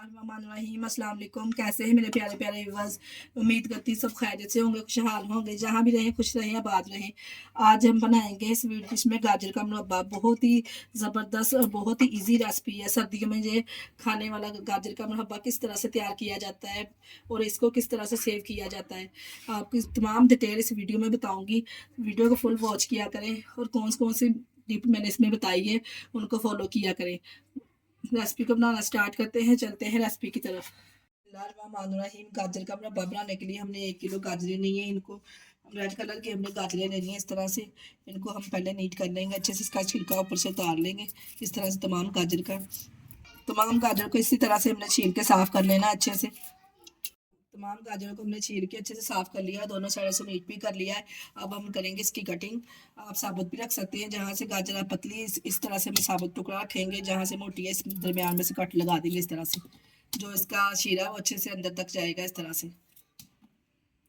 बिस्मिल्लाहिर्रहमानिर्रहीम। अस्सलाम वालेकुम। कैसे हैं मेरे प्यारे प्यारे व्यूअर्स। उम्मीद करती सब खैरियत से होंगे, खुशहाल होंगे, जहाँ भी रहें खुश रहें, आबाद रहें। आज हम बनाएंगे इस वीडियो डिश में गाजर का मुरब्बा। बहुत ही ज़बरदस्त और बहुत ही इजी रेसिपी है। सर्दियों में ये खाने वाला गाजर का मुरब्बा किस तरह से तैयार किया जाता है और इसको किस तरह से सेव किया जाता है, आपकी तमाम डिटेल इस वीडियो में बताऊँगी। वीडियो को फुल वॉच किया करें और कौन कौन सी टिप मैंने इसमें बताई है उनको फॉलो किया करें। रेसिपी को बनाना स्टार्ट करते हैं, चलते हैं रेसिपी की तरफ। बिस्मिल्लाहिर्रहमानिर्रहीम। गाजर का मुरब्बा बनाने के लिए हमने 1 किलो गाजरें ली हैं। इनको रेड कलर की हमने गाजरें लेनी है। इस तरह से इनको हम पहले नीट कर लेंगे, अच्छे से इसका छिलका ऊपर से उतार लेंगे। इस तरह से तमाम गाजर को इसी तरह से हमने छील के साफ़ कर लेना अच्छे से। तमाम गाजरों को हमने छील के अच्छे से साफ़ कर लिया, दोनों साइड से नीट भी कर लिया है। अब हम करेंगे इसकी कटिंग। आप साबुत भी रख सकते हैं, जहाँ से गाजर पतली इस तरह से हम साबुत टुकड़ा रखेंगे, जहाँ से मोटी है इस दरमियान में से कट लगा देंगे इस तरह से, जो इसका शीरा है वो अच्छे से अंदर तक जाएगा इस तरह से।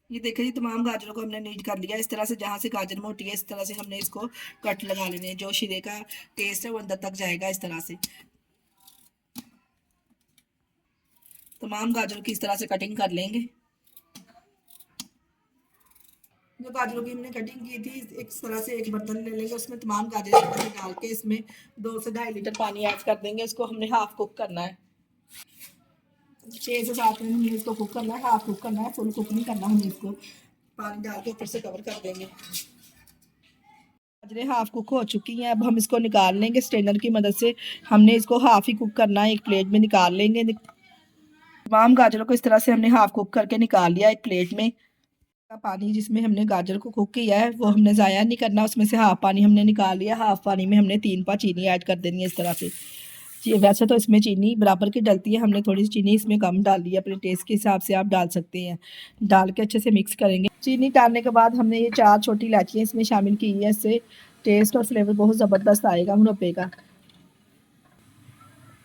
ये देखिए जी, तमाम गाजरों को हमने नीट कर लिया इस तरह से, जहाँ से गाजर मोटी है इस तरह से हमने इसको कट लगा लेने हैं, जो शीरे का टेस्ट है वो अंदर तक जाएगा इस तरह से। तमाम गाजरों की इस तरह से कटिंग कर लेंगे। जो गाजरों की हमने कटिंग की थी, एक तरह से एक बर्तन ले लेंगे, उसमें तमाम गाजर डाल के इसमें 2 से 2.5 लीटर पानी ऐड कर देंगे। इसको हमने हाफ कुक करना है, 6 से 7 मिनट हमने इसको कुक करना है, हाफ कुक करना है, फुल कुक नहीं करना। हमने इसको पानी डाल के ऊपर से कवर कर देंगे। गाजरें हाफ कुक हो चुकी हैं, अब हम इसको निकाल लेंगे स्ट्रेनर की मदद से। हमने इसको हाफ ही कुक करना है, एक प्लेट में निकाल लेंगे। तमाम गाजरों को इस तरह से हमने हाफ कुक करके निकाल लिया एक प्लेट में। का पानी जिसमें हमने गाजर को कुक किया है वो हमने ज़ाया नहीं करना, उसमें से हाफ पानी हमने निकाल लिया। हाफ पानी में हमने 3 पा चीनी ऐड कर देनी है इस तरह से। जी, वैसे तो इसमें चीनी बराबर की डलती है, हमने थोड़ी सी चीनी इसमें कम डाल दी है, अपने टेस्ट के हिसाब से आप डाल सकते हैं। डाल के अच्छे से मिक्स करेंगे। चीनी डालने के बाद हमने ये 4 छोटी इलायचियाँ इसमें शामिल की है, इससे टेस्ट और फ्लेवर बहुत ज़बरदस्त आएगा मुरब्बे का।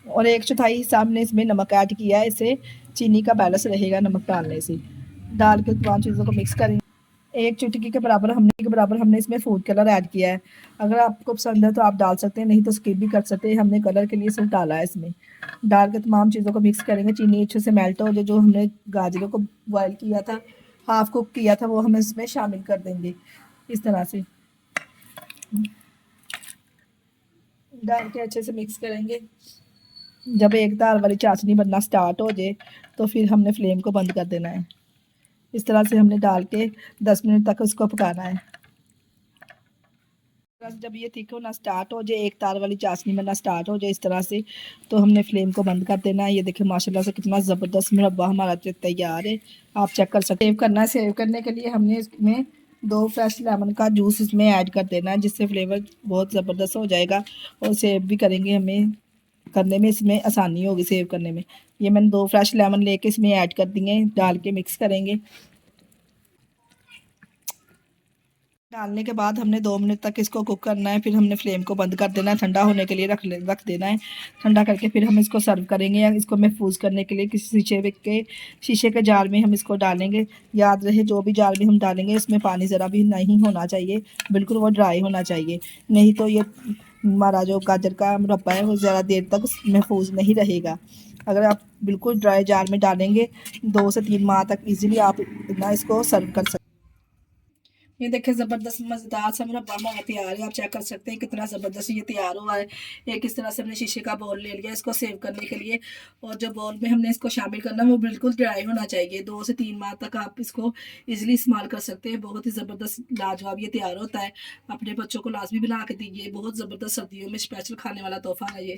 और 1/4 हिस्सा हमने इसमें नमक ऐड किया है, इससे चीनी का बैलेंस रहेगा नमक डालने से। डाल के तमाम चीज़ों को मिक्स करेंगे। 1 चुटकी के बराबर हमने इसमें फूड कलर ऐड किया है। अगर आपको पसंद है तो आप डाल सकते हैं, नहीं तो स्किप भी कर सकते हैं। हमने कलर के लिए सिर्फ डाला है इसमें। डाल के तमाम चीज़ों को मिक्स करेंगे। चीनी अच्छे से मेल्ट हो जाए, जो हमने गाजरों को बॉयल किया था, हाफ कुक किया था, वो हम इसमें शामिल कर देंगे इस तरह से। डाल के अच्छे से मिक्स करेंगे। जब एक तार वाली चाशनी बनना स्टार्ट हो जाए तो फिर हमने फ्लेम को बंद कर देना है। इस तरह से हमने डाल के 10 मिनट तक उसको पकाना है। जब ये थिक होना स्टार्ट हो जाए, एक तार वाली चाशनी बनना स्टार्ट हो जाए इस तरह से, तो हमने फ्लेम को बंद कर देना है। ये देखिए माशाल्लाह से कितना ज़बरदस्त मुरब्बा हमारा तैयार है, आप चेक कर सकते हैं। सेव करना है, सेव करने के लिए हमने इसमें 2 फ्रेश लेमन का जूस इसमें ऐड कर देना है, जिससे फ्लेवर बहुत ज़बरदस्त हो जाएगा और सेव भी करेंगे, हमें करने में इसमें आसानी होगी सेव करने में। ये मैंने 2 फ्रेश लेमन लेके इसमें ऐड कर दिए, डाल के मिक्स करेंगे। डालने के बाद हमने 2 मिनट तक इसको कुक करना है, फिर हमने फ्लेम को बंद कर देना है, ठंडा होने के लिए रख देना है। ठंडा करके फिर हम इसको सर्व करेंगे, या इसको महफूज करने के लिए किसी शीशे के जार में हम इसको डालेंगे। याद रहे, जो भी जार में हम डालेंगे इसमें पानी ज़रा भी नहीं होना चाहिए, बिल्कुल वो ड्राई होना चाहिए, नहीं तो ये हमारा जो गाजर का मुरब्बा है वो ज़्यादा देर तक महफूज नहीं रहेगा। अगर आप बिल्कुल ड्राई जार में डालेंगे 2 से 3 माह तक ईज़िली आप ना इसको सर्व कर सकते। ये देखिए ज़बरदस्त मज़ेदार सा मुरब्बा हमारा तैयार है, आप चेक कर सकते हैं कितना ज़बरदस्त ये तैयार हुआ है। एक इस तरह से हमने शीशे का बाउल ले लिया इसको सेव करने के लिए, और जो बाउल में हमने इसको शामिल करना है वो बिल्कुल ड्राई होना चाहिए। 2 से 3 माह तक आप इसको इजीली इस्तेमाल कर सकते हैं। बहुत ही ज़बरदस्त लाजवाब ये तैयार होता है। अपने बच्चों को लाजमी बना के दीजिए, बहुत ज़बरदस्त सर्दियों में स्पेशल खाने वाला तोहफा है ये।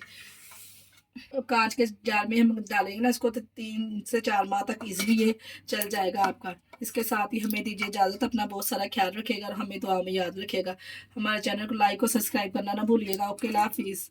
कांच के जार में हम डालेंगे ना इसको, तो 3 से 4 माह तक इजीली ये चल जाएगा आपका। इसके साथ ही हमें दीजिए इजाज़त, अपना बहुत सारा ख्याल रखिएगा और हमें दुआ में याद रखिएगा। हमारे चैनल को लाइक और सब्सक्राइब करना ना भूलिएगा। ओके, अल्लाह हाफिज़।